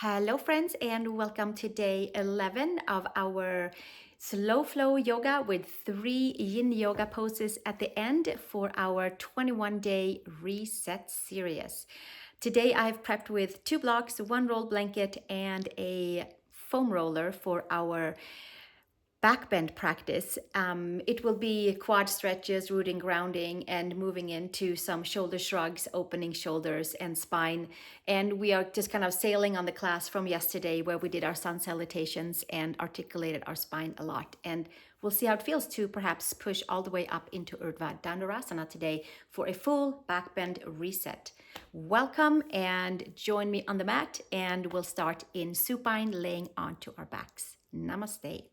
Hello, friends, and welcome to day 11 of our slow flow yoga with 3 Yin Yoga poses at the end for our 21-day reset series. Today, I've prepped with 2 blocks, 1 roll blanket, and a foam roller for our back bend practice. It will be quad stretches, rooting, grounding, and moving into some shoulder shrugs, opening shoulders and spine. And we are just kind of sailing on the class from yesterday where we did our sun salutations and articulated our spine a lot. And we'll see how it feels to perhaps push all the way up into Urdhva Dhanurasana today for a full back bend reset. Welcome and join me on the mat, and we'll start in supine, laying onto our backs. Namaste.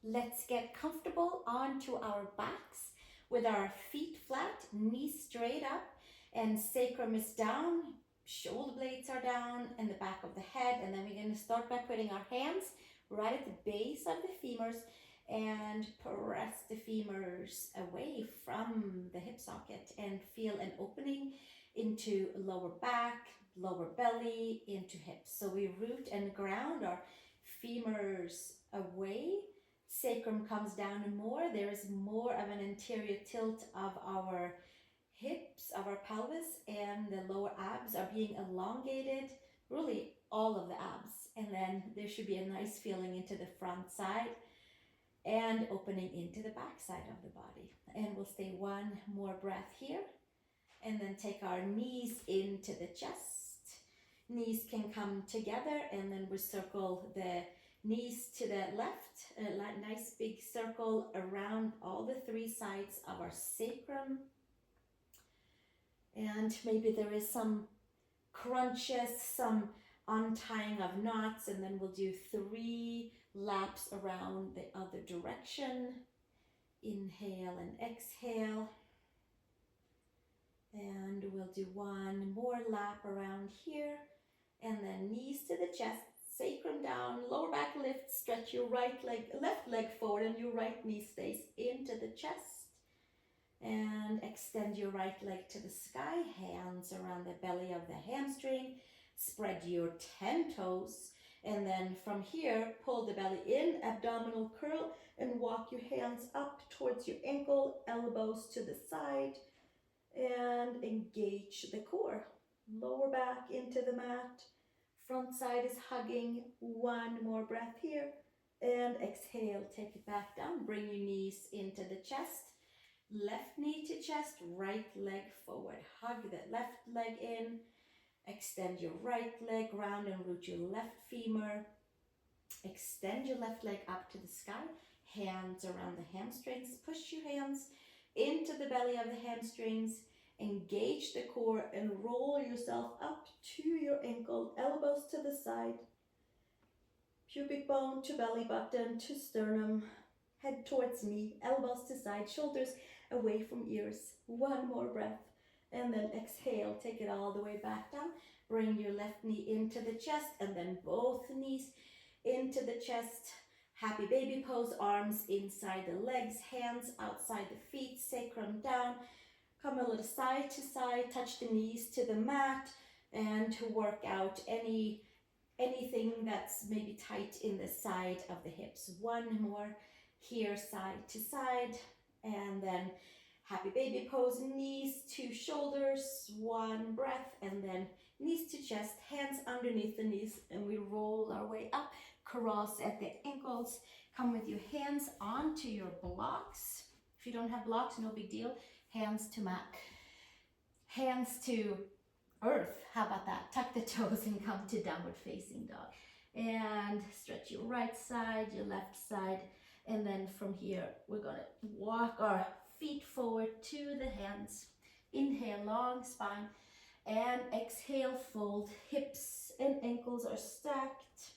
Let's get comfortable onto our backs with our feet flat, knees straight up, and sacrum is down, shoulder blades are down, and the back of the head. And then we're going to start by putting our hands right at the base of the femurs and press the femurs away from the hip socket and feel an opening into lower back, lower belly, into hips. So we root and ground our femurs away. Sacrum comes down more. There is more of an anterior tilt of our hips, of our pelvis, and the lower abs are being elongated, really all of the abs. And then there should be a nice feeling into the front side and opening into the back side of the body. And we'll stay one more breath here. And then take our knees into the chest. Knees can come together, and then we circle the knees to the left, a nice big circle around all the 3 sides of our sacrum. And maybe there is some crunches, some untying of knots, and then we'll do 3 laps around the other direction. Inhale and exhale. And we'll do one more lap around here. And then knees to the chest, sacrum down, lower back lift, stretch your left leg forward, and your right knee stays into the chest. And extend your right leg to the sky, hands around the belly of the hamstring. Spread your 10 toes. And then from here, pull the belly in, abdominal curl, and walk your hands up towards your ankle, elbows to the side. And engage the core. Lower back into the mat. Front side is hugging. One more breath here. And exhale, take it back down. Bring your knees into the chest. Left knee to chest, right leg forward. Hug the left leg in. Extend your right leg, round and root your left femur. Extend your left leg up to the sky. Hands around the hamstrings. Push your hands into the belly of the hamstrings. Engage the core and roll yourself up to your ankle, elbows to the side. Pubic bone to belly button to sternum. Head towards knee, elbows to side, shoulders away from ears. One more breath. And then exhale, take it all the way back down. Bring your left knee into the chest, and then both knees into the chest. Happy baby pose, arms inside the legs, hands outside the feet, sacrum down. Come a little side to side, touch the knees to the mat, and to work out anything that's maybe tight in the side of the hips. One more here, side to side, and then happy baby pose, knees to shoulders, one breath, and then knees to chest, hands underneath the knees, and we roll our way up, cross at the ankles. Come with your hands onto your blocks. If you don't have blocks, no big deal. Hands to mat, hands to earth. How about that? Tuck the toes and come to downward facing dog. And stretch your right side, your left side. And then from here, we're going to walk our feet forward to the hands. Inhale, long spine. And exhale, fold. Hips and ankles are stacked.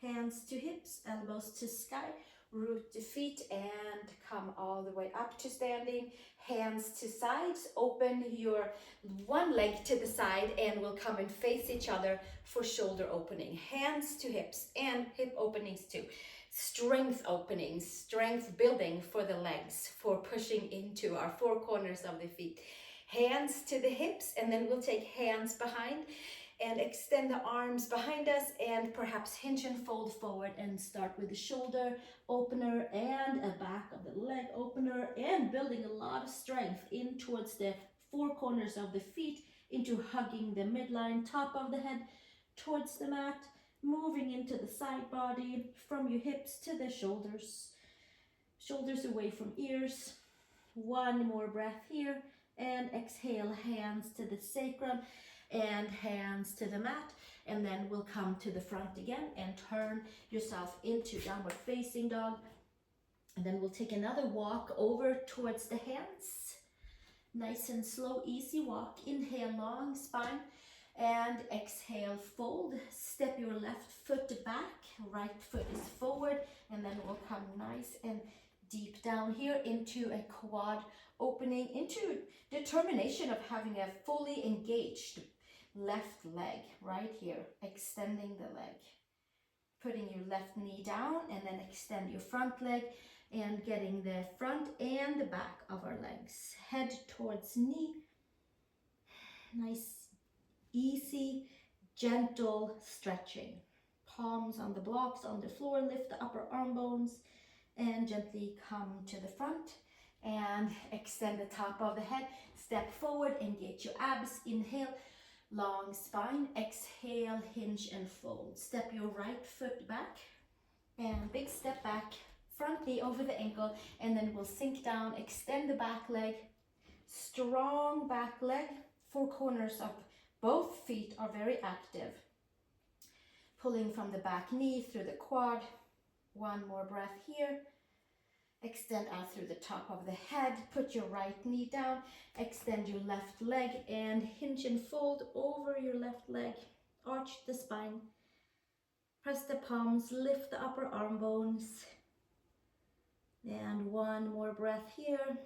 Hands to hips, elbows to sky. Root the feet and come all the way up to standing. Hands to sides. Open your one leg to the side, and we'll come and face each other for shoulder opening. Hands to hips and hip openings too. Strength openings, strength building for the legs, for pushing into our 4 corners of the feet. Hands to the hips, and then we'll take hands behind. And extend the arms behind us and perhaps hinge and fold forward and start with the shoulder opener and a back of the leg opener, and building a lot of strength in towards the four corners of the feet, into hugging the midline, top of the head towards the mat, moving into the side body from your hips to the shoulders, shoulders away from ears. One more breath here, and exhale, hands to the sacrum and hands to the mat, and then we'll come to the front again and turn yourself into downward facing dog. And then we'll take another walk over towards the hands. Nice and slow, easy walk. Inhale, long spine, and exhale, fold. Step your left foot back, right foot is forward, and then we'll come nice and deep down here into a quad opening, into determination of having a fully engaged left leg right here, extending the leg, putting your left knee down, and then extend your front leg and getting the front and the back of our legs, head towards knee. Nice, easy, gentle stretching. Palms on the blocks on the floor, lift the upper arm bones and gently come to the front and extend the top of the head. Step forward, engage your abs. Inhale, long spine. Exhale, hinge and fold. Step your right foot back and big step back, front knee over the ankle, and then we'll sink down, extend the back leg, strong back leg. Four corners of both feet are very active. Pulling from the back knee through the quad. One more breath here. Extend out through the top of the head. Put your right knee down. Extend your left leg and hinge and fold over your left leg. Arch the spine. Press the palms, lift the upper arm bones. And one more breath here.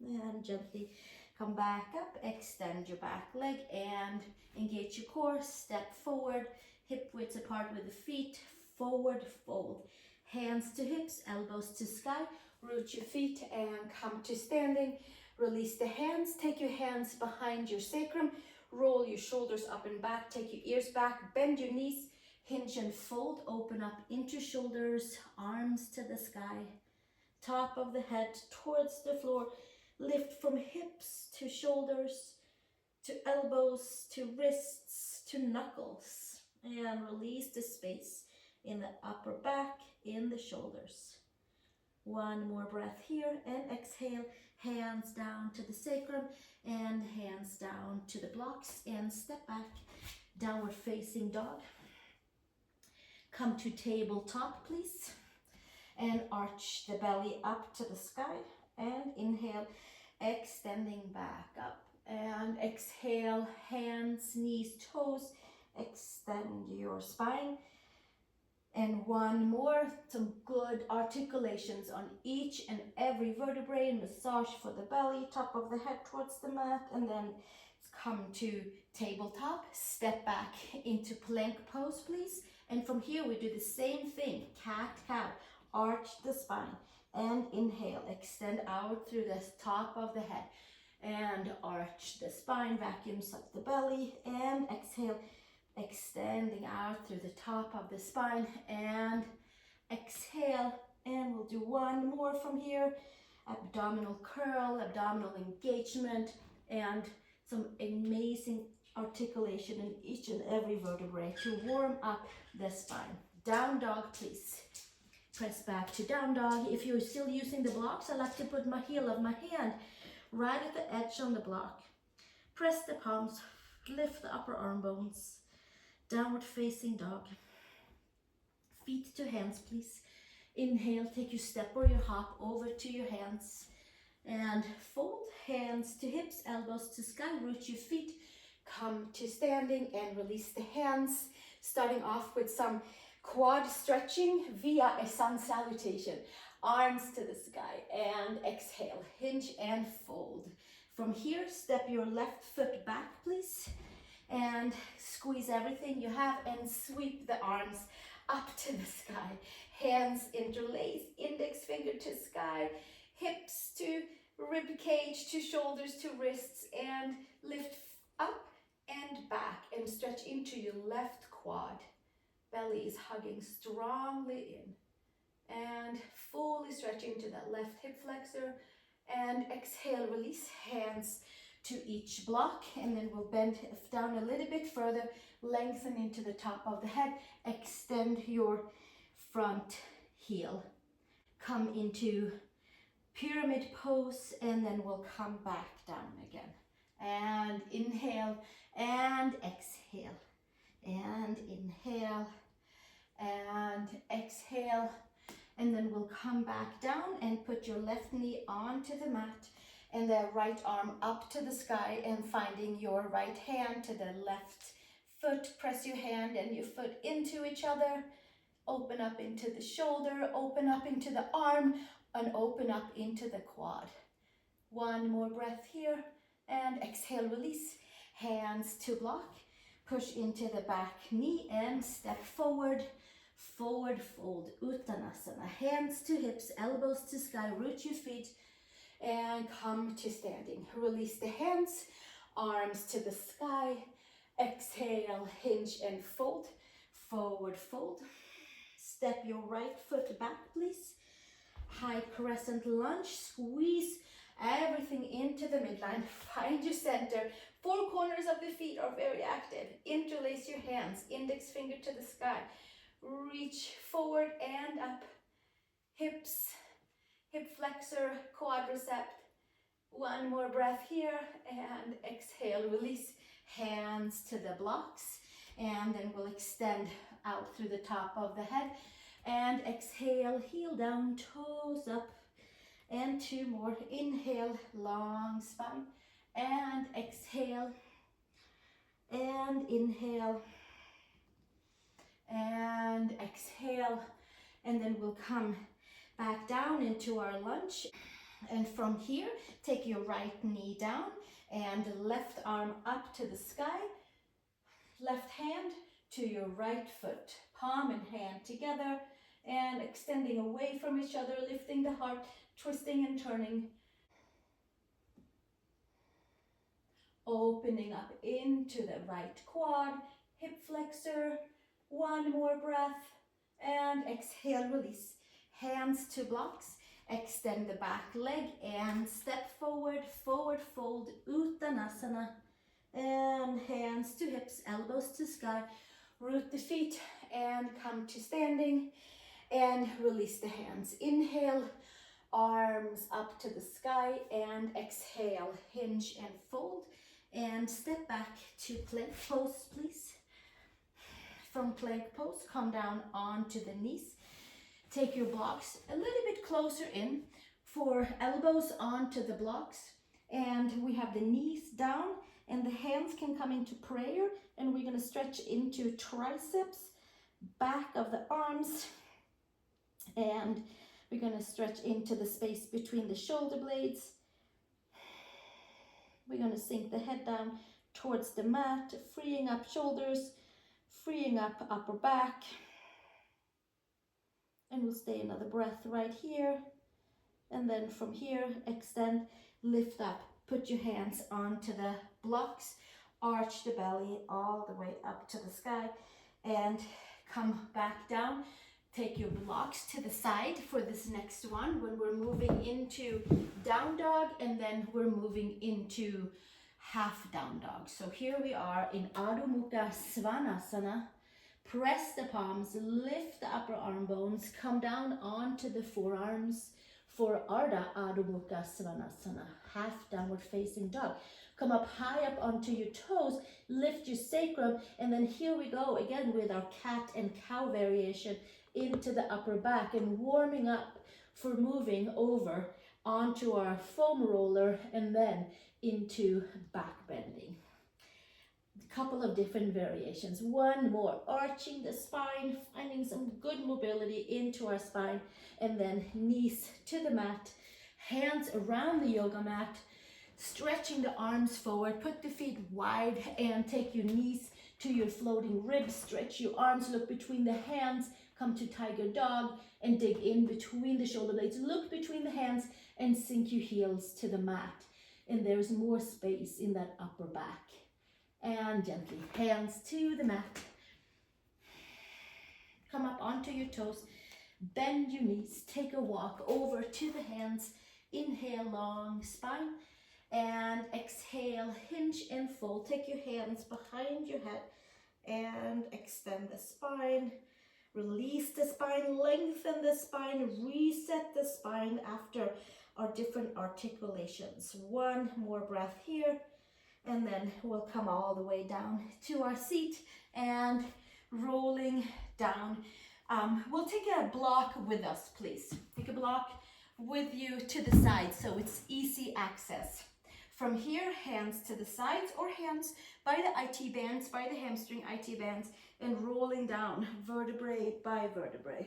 And gently come back up. Extend your back leg and engage your core. Step forward, hip widths apart with the feet. Forward fold. Hands to hips, elbows to sky. Root your feet and come to standing. Release the hands. Take your hands behind your sacrum. Roll your shoulders up and back. Take your ears back. Bend your knees. Hinge and fold. Open up into shoulders. Arms to the sky. Top of the head towards the floor. Lift from hips to shoulders, to elbows, to wrists, to knuckles. And release the space in the upper back, in the shoulders. One more breath here and exhale. Hands down to the sacrum and hands down to the blocks, and step back, downward facing dog. Come to tabletop, please, and arch the belly up to the sky, and inhale, extending back up, and exhale, hands, knees, toes, extend your spine. And one more, some good articulations on each and every vertebrae, and massage for the belly, top of the head towards the mat, and then come to tabletop. Step back into plank pose, please. And from here we do the same thing, cat-cow. Arch the spine and inhale, extend out through the top of the head and arch the spine, vacuums up the belly, and exhale, extending out through the top of the spine and exhale. And we'll do one more from here, abdominal curl, abdominal engagement, and some amazing articulation in each and every vertebrae to warm up the spine. Down dog, please. Press back to down dog. If you're still using the blocks, I like to put my heel of my hand right at the edge on the block. Press the palms, lift the upper arm bones. Downward facing dog. Feet to hands, please. Inhale, take your step or your hop over to your hands. And fold, hands to hips, elbows to sky. Root your feet, come to standing and release the hands. Starting off with some quad stretching via a sun salutation. Arms to the sky and exhale, hinge and fold. From here, step your left foot back, please, and squeeze everything you have and sweep the arms up to the sky. Hands interlace, index finger to sky, hips to rib cage, to shoulders, to wrists, and lift up and back, and stretch into your left quad. Belly is hugging strongly in. And fully stretch into that left hip flexor. And exhale, release, hands to each block. And then we'll bend down a little bit further, lengthen into the top of the head, extend your front heel. Come into pyramid pose, and then we'll come back down again. And inhale and exhale. And inhale and exhale. And then we'll come back down and put your left knee onto the mat and the right arm up to the sky, and finding your right hand to the left foot. Press your hand and your foot into each other. Open up into the shoulder, open up into the arm, and open up into the quad. One more breath here, and exhale, release. Hands to block. Push into the back knee and step forward. Forward fold, Uttanasana. Hands to hips, elbows to sky, root your feet, and come to standing. Release the hands, arms to the sky. Exhale, hinge and fold. Forward fold. Step your right foot back, please. High crescent lunge, squeeze everything into the midline. Find your center. Four corners of the feet are very active. Interlace your hands, index finger to the sky. Reach forward and up. Hips, hip flexor, quadricep. One more breath here, and exhale, release. Hands to the blocks, and then we'll extend out through the top of the head. And exhale, heel down, toes up. And two more. Inhale, long spine. And exhale. And inhale. And exhale. And then we'll come back down into our lunge. And from here, take your right knee down and left arm up to the sky. Left hand to your right foot. Palm and hand together, and extending away from each other, lifting the heart, twisting and turning. Opening up into the right quad, hip flexor. One more breath, and exhale, release. Hands to blocks. Extend the back leg and step forward, forward fold, Uttanasana. And hands to hips, elbows to sky. Root the feet and come to standing. And release the hands. Inhale, arms up to the sky, and exhale, hinge and fold. And step back to plank pose, please. From plank pose, come down onto the knees. Take your blocks a little bit closer in for elbows onto the blocks. And we have the knees down, and the hands can come into prayer. And we're going to stretch into triceps, back of the arms. And we're going to stretch into the space between the shoulder blades. We're going to sink the head down towards the mat, freeing up shoulders, freeing up upper back. And we'll stay another breath right here. And then from here, extend, lift up, put your hands onto the blocks, arch the belly all the way up to the sky, and come back down. Take your blocks to the side for this next one, when we're moving into down dog, and then we're moving into half down dog. So here we are in Adho Mukha Svanasana. Press the palms, lift the upper arm bones, come down onto the forearms for Ardha Adho Mukha Svanasana, half downward facing dog. Come up high up onto your toes, lift your sacrum, and then here we go again with our cat and cow variation into the upper back, and warming up for moving over onto our foam roller and then into back bending. A couple of different variations. One more, arching the spine, finding some good mobility into our spine, and then knees to the mat, hands around the yoga mat, stretching the arms forward, put the feet wide and take your knees to your floating ribs, stretch your arms, look between the hands, come to tiger dog and dig in between the shoulder blades, look between the hands and sink your heels to the mat. And there's more space in that upper back. And gently, hands to the mat. Come up onto your toes. Bend your knees. Take a walk over to the hands. Inhale, long spine. And exhale, hinge and fold. Take your hands behind your head and extend the spine. Release the spine, lengthen the spine, reset the spine after our different articulations. One more breath here, and then we'll come all the way down to our seat and rolling down. We'll take a block with us, please. Take a block with you to the side so it's easy access. From here, hands to the sides or hands by the IT bands, by the hamstring IT bands, and rolling down vertebrae by vertebrae.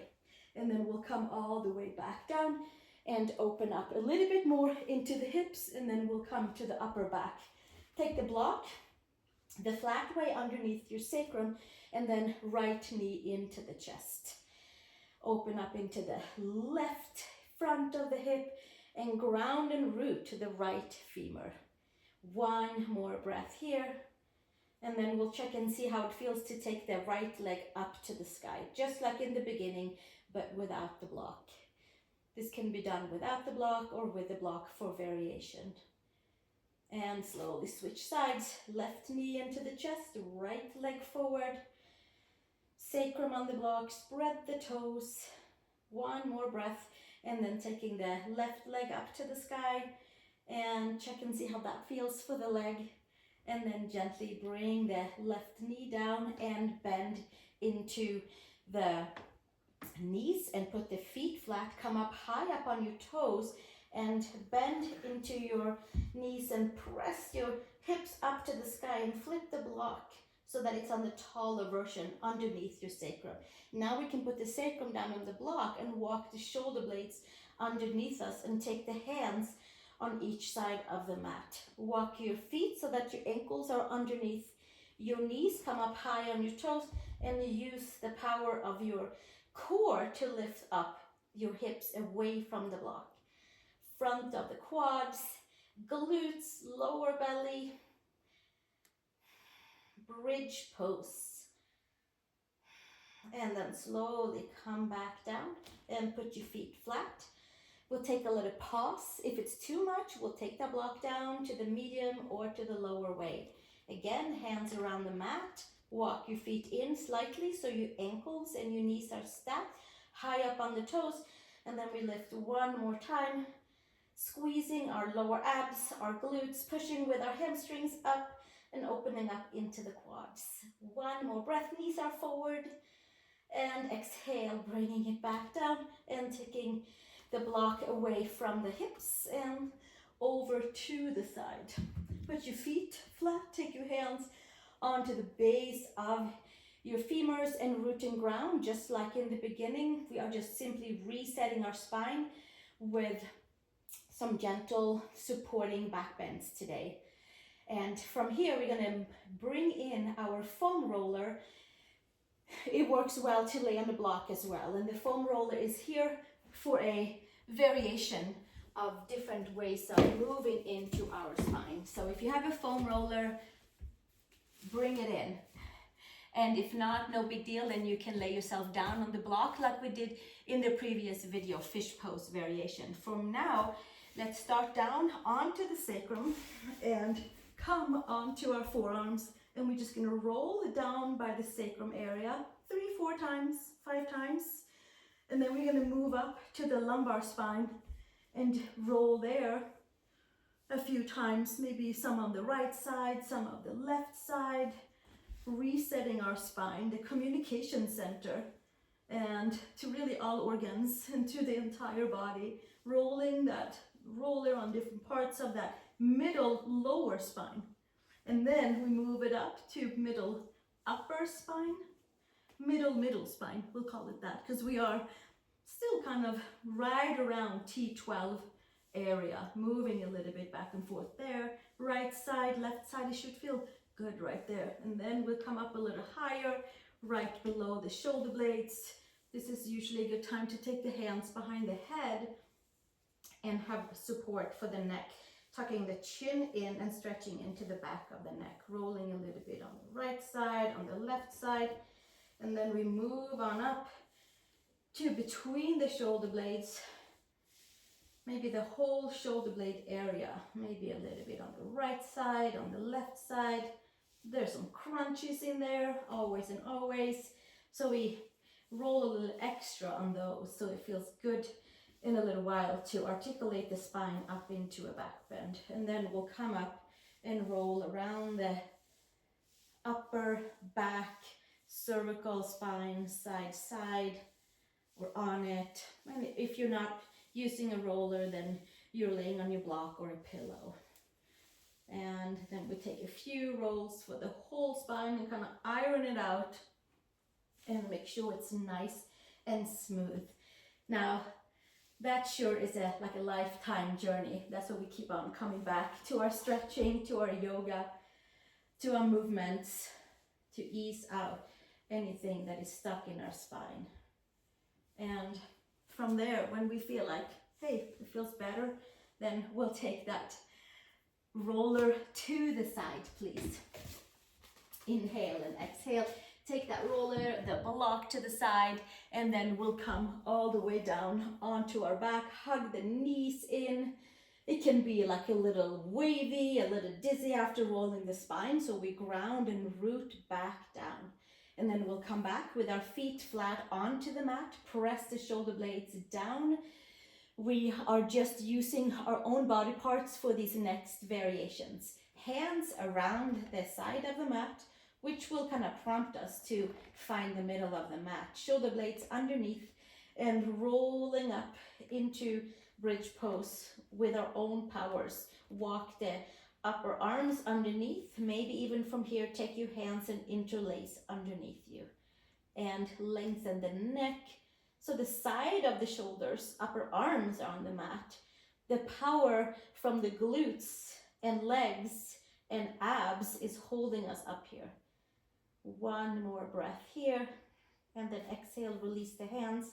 And then we'll come all the way back down and open up a little bit more into the hips, and then we'll come to the upper back. Take the block, the flat way underneath your sacrum, and then right knee into the chest. Open up into the left front of the hip and ground and root to the right femur. One more breath here, and then we'll check and see how it feels to take the right leg up to the sky, just like in the beginning, but without the block. This can be done without the block or with the block for variation. And slowly switch sides, left knee into the chest, right leg forward, sacrum on the block, spread the toes. One more breath, and then taking the left leg up to the sky, and check and see how that feels for the leg. And then gently bring the left knee down and bend into the knees and put the feet flat. Come up high up on your toes and bend into your knees and press your hips up to the sky and flip the block so that it's on the taller version underneath your sacrum. Now we can put the sacrum down on the block and walk the shoulder blades underneath us and take the hands on each side of the mat. Walk your feet so that your ankles are underneath your knees. Come up high on your toes and use the power of your core to lift up your hips away from the block. Front of the quads, glutes, lower belly, bridge pose. And then slowly come back down and put your feet flat. We'll take a little pause. If it's too much, we'll take that block down to the medium or to the lower weight. Again, hands around the mat. Walk your feet in slightly so your ankles and your knees are stacked high up on the toes. And then we lift one more time, squeezing our lower abs, our glutes, pushing with our hamstrings up and opening up into the quads. One more breath, knees are forward. And exhale, bringing it back down and taking the block away from the hips and over to the side. Put your feet flat, take your hands onto the base of your femurs and rooting ground, just like in the beginning. We are just simply resetting our spine with some gentle supporting back bends today. And from here, we're gonna bring in our foam roller. It works well to lay on the block as well. And the foam roller is here for a variation of different ways of moving into our spine. So if you have a foam roller, bring it in. And if not, no big deal, then you can lay yourself down on the block like we did in the previous video, fish pose variation. From now, let's start down onto the sacrum and come onto our forearms. And we're just gonna roll down by the sacrum area 3, 4 times, 5 times. And then we're gonna move up to the lumbar spine and roll there a few times, maybe some on the right side, some on the left side, resetting our spine, the communication center, and to really all organs and to the entire body, rolling that roller on different parts of that middle lower spine. And then we move it up to middle upper spine, middle spine, we'll call it that, because we are still kind of right around T12 area, moving a little bit back and forth there. Right side, left side, it should feel good right there. And then we'll come up a little higher, right below the shoulder blades. This is usually a good time to take the hands behind the head and have support for the neck. tucking the chin in and stretching into the back of the neck, rolling a little bit on the right side, on the left side, and then we move on up to between the shoulder blades, maybe the whole shoulder blade area, maybe a little bit on the right side, on the left side. There's some crunches in there, always and always. So we roll a little extra on those so it feels good in a little while to articulate the spine up into a back bend. And then we'll come up and roll around the upper back, cervical spine, side, side. We're on it. And if you're not using a roller, then you're laying on your block or a pillow. And then we take a few rolls for the whole spine and kind of iron it out and make sure it's nice and smooth. Now, that sure is like a lifetime journey. That's why we keep on coming back to our stretching, to our yoga, to our movements, to ease out anything that is stuck in our spine. And from there, when we feel like, hey, it feels better, then we'll take that roller to the side, please. Inhale and exhale. Take that roller, the block to the side, and then we'll come all the way down onto our back. Hug the knees in. It can be like a little wavy, a little dizzy after rolling the spine. So we ground and root back down. And then we'll come back with our feet flat onto the mat. Press the shoulder blades down. We are just using our own body parts for these next variations. Hands around the side of the mat, which will kind of prompt us to find the middle of the mat. Shoulder blades underneath and rolling up into bridge pose with our own powers. Walk the upper arms underneath, maybe even from here, take your hands and interlace underneath you. And lengthen the neck. So the side of the shoulders, upper arms are on the mat. The power from the glutes and legs and abs is holding us up here. One more breath here, and then exhale, release the hands,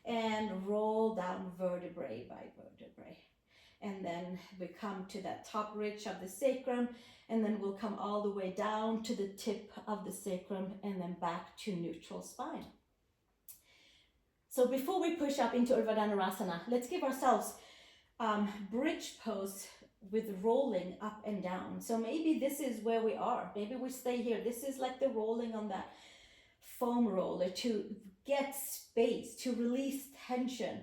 and roll down vertebrae by vertebrae. And then we come to that top ridge of the sacrum, and then we'll come all the way down to the tip of the sacrum, and then back to neutral spine. So before we push up into Urdhva Dhanurasana, let's give ourselves bridge pose with rolling up and down. So maybe this is where we are. Maybe we stay here. This is like the rolling on that foam roller to get space, to release tension,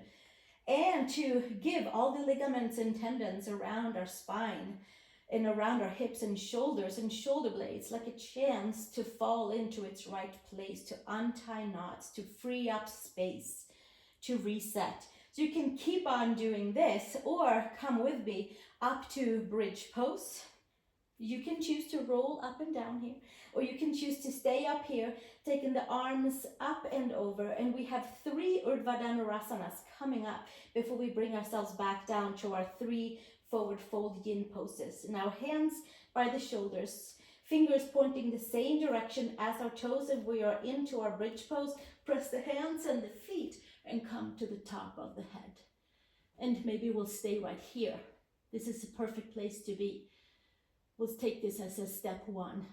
and to give all the ligaments and tendons around our spine and around our hips and shoulders and shoulder blades like a chance to fall into its right place, to untie knots, to free up space, to reset. So you can keep on doing this or come with me up to bridge pose. You can choose to roll up and down here, or you can choose to stay up here, taking the arms up and over. And we have 3 Urdhva Dhanurasanas coming up before we bring ourselves back down to our 3 forward fold yin poses. Now hands by the shoulders, fingers pointing the same direction as our toes, and we are into our bridge pose. Press the hands and the feet and come to the top of the head. And maybe we'll stay right here. This is a perfect place to be. We'll take this as a step 1.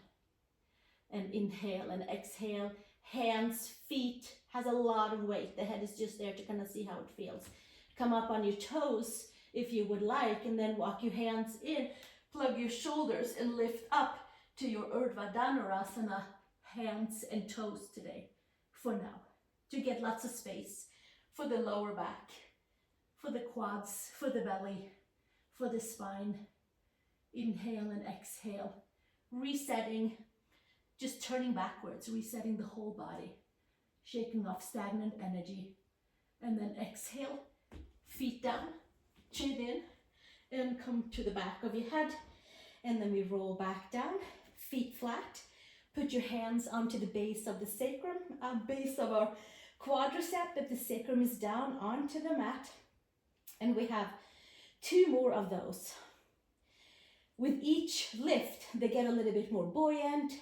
And inhale and exhale. Hands, feet, has a lot of weight. The head is just there to kind of see how it feels. Come up on your toes if you would like, and then walk your hands in. Plug your shoulders and lift up to your Urdhva Dhanurasana, hands and toes today, for now, to get lots of space for the lower back, for the quads, for the belly, for the spine. Inhale and exhale, resetting, just turning backwards, resetting the whole body, shaking off stagnant energy. And then exhale, feet down, chin in, and come to the back of your head. And then we roll back down, feet flat. Put your hands onto the base of the sacrum, base of our quadricep, but the sacrum is down onto the mat. And we have 2 more of those. With each lift, they get a little bit more buoyant,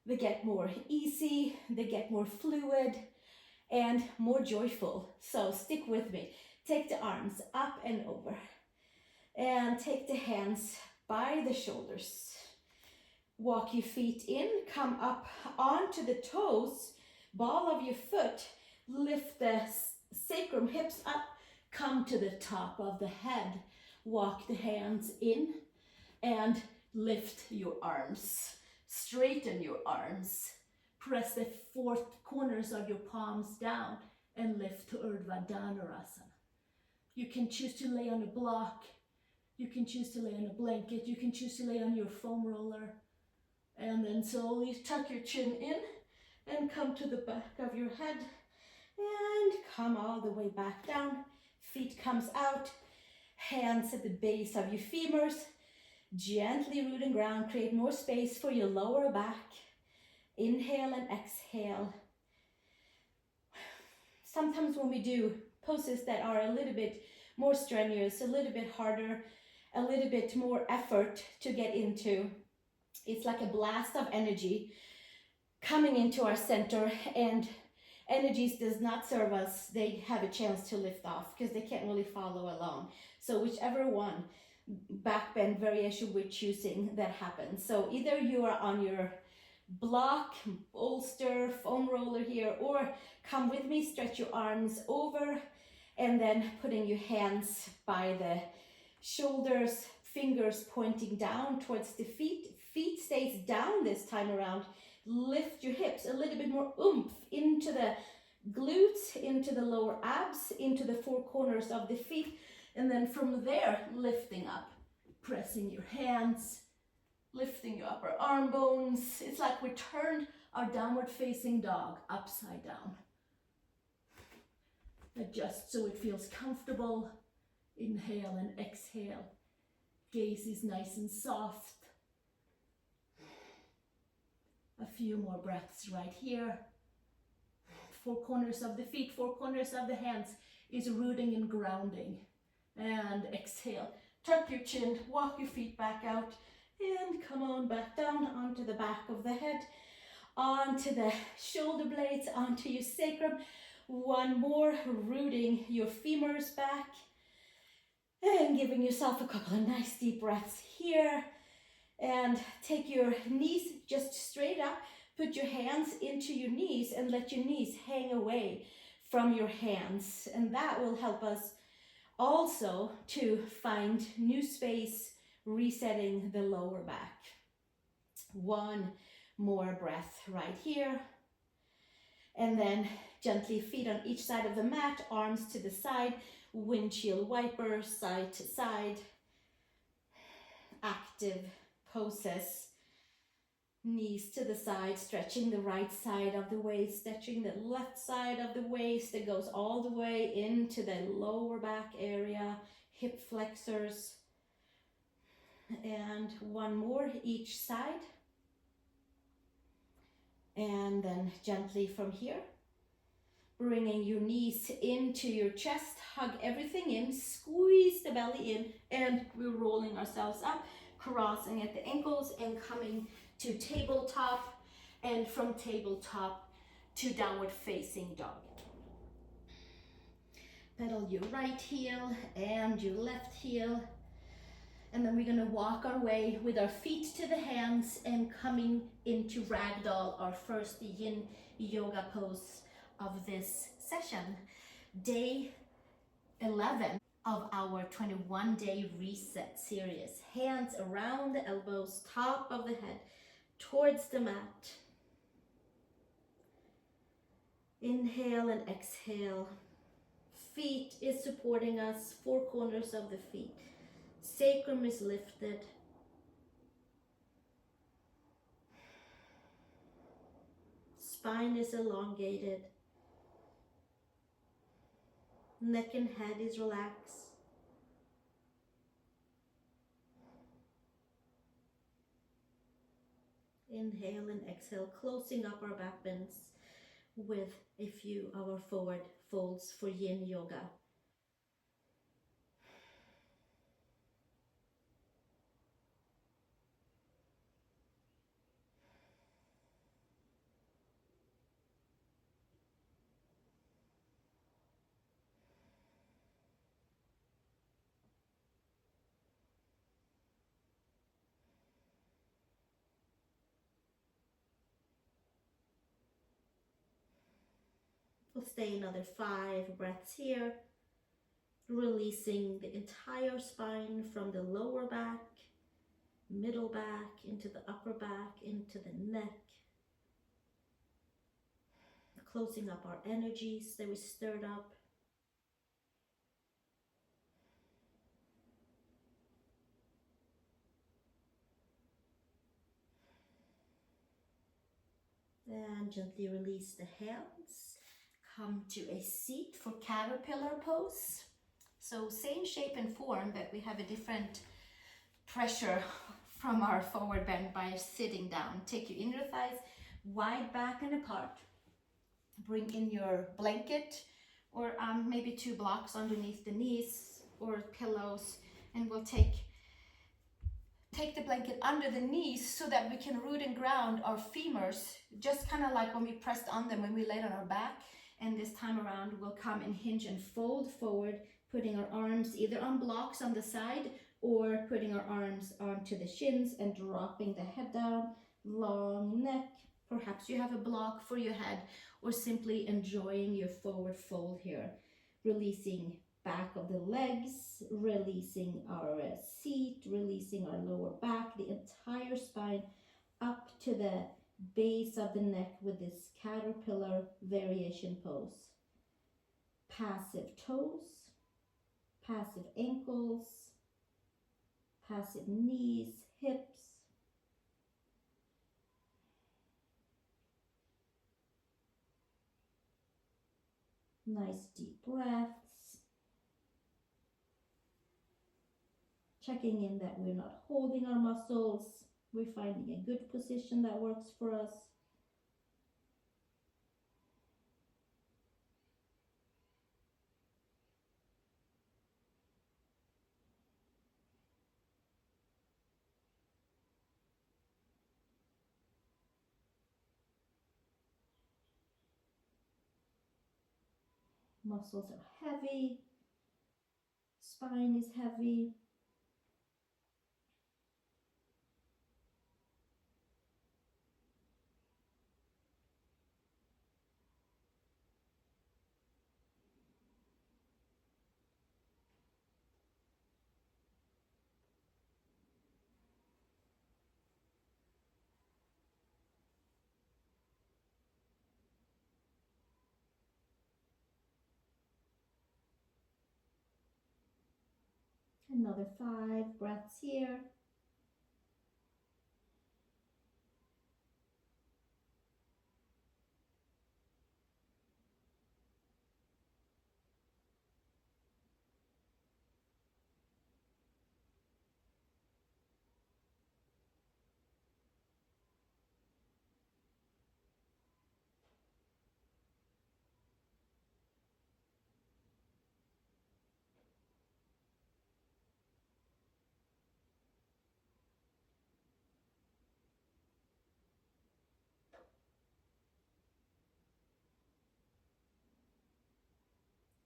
they get more easy, they get more fluid, and more joyful. So stick with me. Take the arms up and over. And take the hands by the shoulders. Walk your feet in, come up onto the toes, ball of your foot, lift the sacrum, hips up, come to the top of the head. Walk the hands in and lift your arms. Straighten your arms. Press the four corners of your palms down and lift to Urdhva Dhanurasana. You can choose to lay on a block. You can choose to lay on a blanket. You can choose to lay on your foam roller. And then slowly tuck your chin in and come to the back of your head. And come all the way back down. Feet comes out. Hands at the base of your femurs. Gently root and ground. Create more space for your lower back. Inhale and exhale. Sometimes when we do poses that are a little bit more strenuous, a little bit harder, a little bit more effort to get into, it's like a blast of energy coming into our center, and energies does not serve us. They have a chance to lift off because they can't really follow along. So whichever one, back bend variation we're choosing, that happens. So either you are on your block, bolster, foam roller here, or come with me, stretch your arms over, and then putting your hands by the shoulders, fingers pointing down towards the feet. Feet stays down this time around. Lift your hips, a little bit more oomph into the glutes, into the lower abs, into the four corners of the feet, and then from there lifting up, pressing your hands, lifting your upper arm bones. It's like we turned our downward facing dog upside down. Adjust so it feels comfortable. Inhale and exhale. Gaze is nice and soft. A few more breaths right here. Four corners of the feet, four corners of the hands is rooting and grounding. And exhale. Tuck your chin, walk your feet back out. And come on back down onto the back of the head, onto the shoulder blades, onto your sacrum. One more, rooting your femurs back and giving yourself a couple of nice deep breaths here. And take your knees just straight up, put your hands into your knees and let your knees hang away from your hands. And that will help us also to find new space, resetting the lower back. One more breath right here. And then gently feet on each side of the mat, arms to the side, windshield wiper, side to side. Active poses. Knees to the side, stretching the right side of the waist, stretching the left side of the waist. That goes all the way into the lower back area, hip flexors. And one more each side. And then gently from here, bringing your knees into your chest, hug everything in, squeeze the belly in, and we're rolling ourselves up, crossing at the ankles and coming to tabletop, and from tabletop to downward facing dog. Pedal your right heel and your left heel. And then we're going to walk our way with our feet to the hands and coming into ragdoll, our first yin yoga pose of this session. Day 11 of our 21-day reset series. Hands around the elbows, top of the head, towards the mat. Inhale and exhale. Feet is supporting us, four corners of the feet. Sacrum is lifted. Spine is elongated. Neck and head is relaxed. Inhale and exhale, closing up our back bends with a few of our forward folds for Yin Yoga. We'll stay another 5 breaths here, releasing the entire spine from the lower back, middle back, into the upper back, into the neck, closing up our energies that we stirred up. And gently release the hands. Come to a seat for caterpillar pose. So same shape and form, but we have a different pressure from our forward bend by sitting down. Take your inner thighs wide back and apart. Bring in your blanket or maybe 2 blocks underneath the knees or pillows, and we'll take the blanket under the knees so that we can root and ground our femurs, just kind of like when we pressed on them when we laid on our back. And this time around we'll come and hinge and fold forward, putting our arms either on blocks on the side or putting our arms onto the shins and dropping the head down, long neck. Perhaps you have a block for your head, or simply enjoying your forward fold here, releasing back of the legs, releasing our seat, releasing our lower back, the entire spine up to the base of the neck with this caterpillar variation pose. Passive toes, passive ankles, passive knees, hips. Nice deep breaths. Checking in that we're not holding our muscles. We're finding a good position that works for us. Muscles are heavy. Spine is heavy. Another 5 breaths here.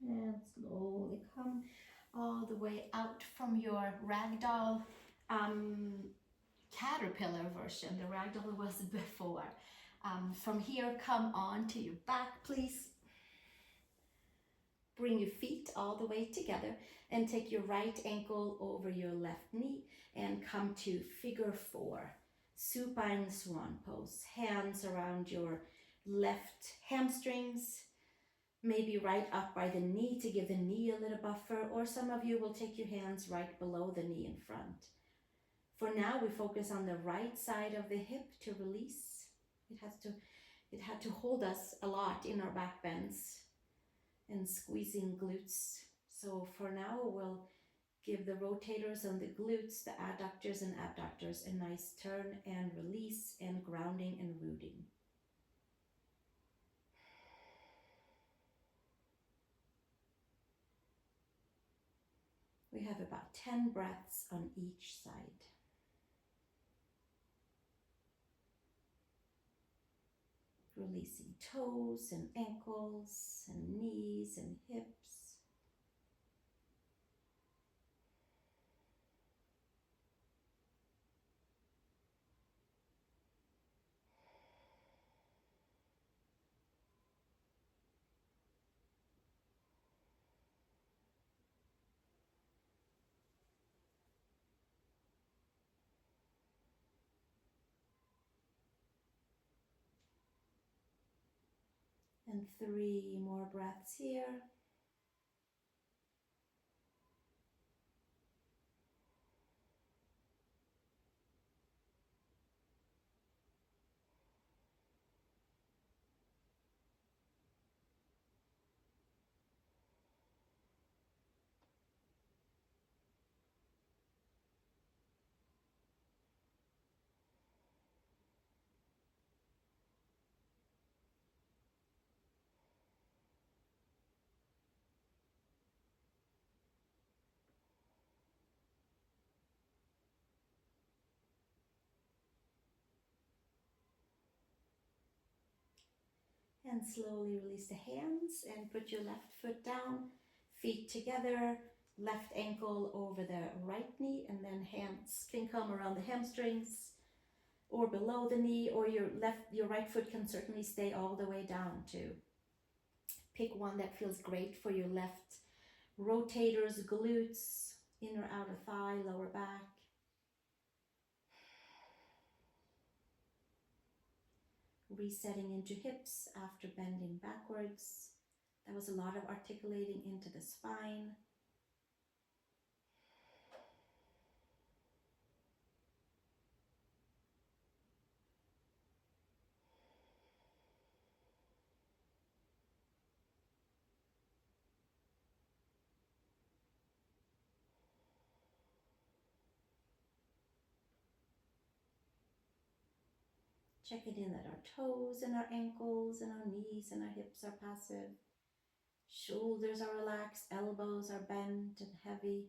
And slowly come all the way out from your ragdoll caterpillar version. The ragdoll was before. From here, come on to your back, please. Bring your feet all the way together and take your right ankle over your left knee and come to figure 4. Supine swan pose. Hands around your left hamstrings, maybe right up by the knee to give the knee a little buffer, or some of you will take your hands right below the knee in front. For now, we focus on the right side of the hip to release. It had to hold us a lot in our back bends and squeezing glutes. So for now, we'll give the rotators and the glutes, the adductors and abductors, a nice turn and release and grounding and rooting. We have about 10 breaths on each side. Releasing toes and ankles and knees and hips. And 3 more breaths here. And slowly release the hands and put your left foot down, feet together, left ankle over the right knee, and then hands can come around the hamstrings or below the knee, or your right foot can certainly stay all the way down too. Pick one that feels great for your left rotators, glutes, inner outer thigh, lower back. Resetting into hips after bending backwards. That was a lot of articulating into the spine. Checking in that our toes and our ankles and our knees and our hips are passive. Shoulders are relaxed, elbows are bent and heavy.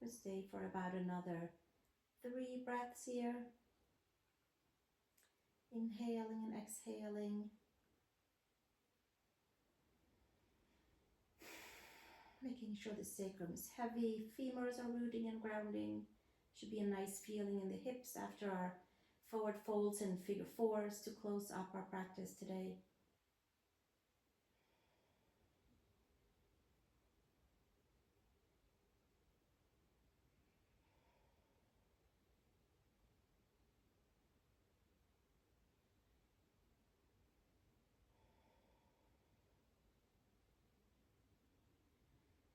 We'll stay for about another 3 breaths here. Inhaling and exhaling. Making sure the sacrum is heavy, femurs are rooting and grounding. Should be a nice feeling in the hips after our forward folds and figure fours to close up our practice today.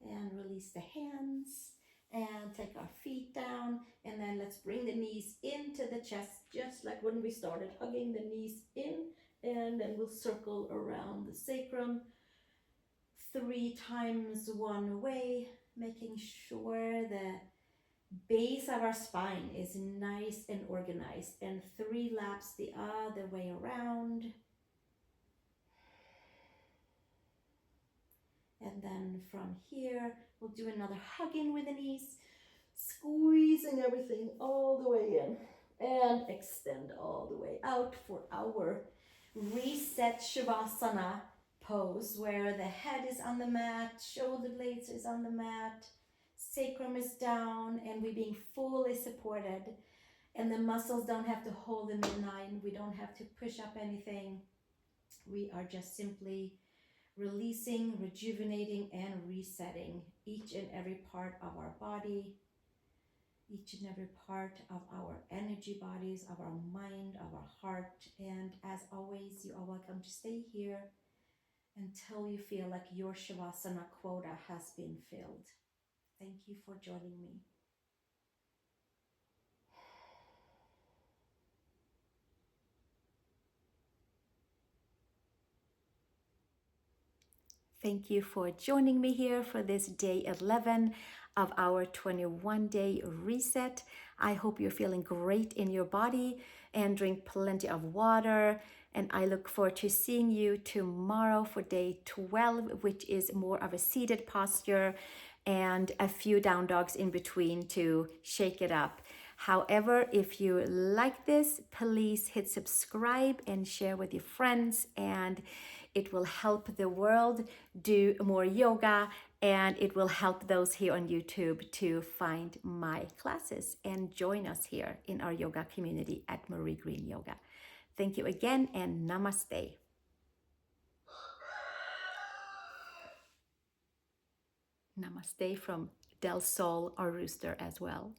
And release the hands and take our feet down, and then let's bring the knees into the chest just like when we started, hugging the knees in, and then we'll circle around the sacrum 3 times one way, making sure the base of our spine is nice and organized, and 3 laps the other way around. And then from here, we'll do another hug in with the knees, squeezing everything all the way in and extend all the way out for our reset Shavasana pose, where the head is on the mat, shoulder blades is on the mat, sacrum is down, and we're being fully supported. And the muscles don't have to hold the midline. We don't have to push up anything. We are just simply releasing, rejuvenating, and resetting each and every part of our body, each and every part of our energy bodies, of our mind, of our heart. And as always, you are welcome to stay here until you feel like your Shavasana quota has been filled. Thank you for joining me. Thank you for joining me here for this day 11 of our 21-day reset. I hope you're feeling great in your body and drink plenty of water. And I look forward to seeing you tomorrow for day 12, which is more of a seated posture and a few down dogs in between to shake it up. However, if you like this, please hit subscribe and share with your friends, and it will help the world do more yoga, and it will help those here on YouTube to find my classes and join us here in our yoga community at Marie Green Yoga. Thank you again, and namaste. Namaste from Del Sol, our rooster, as well.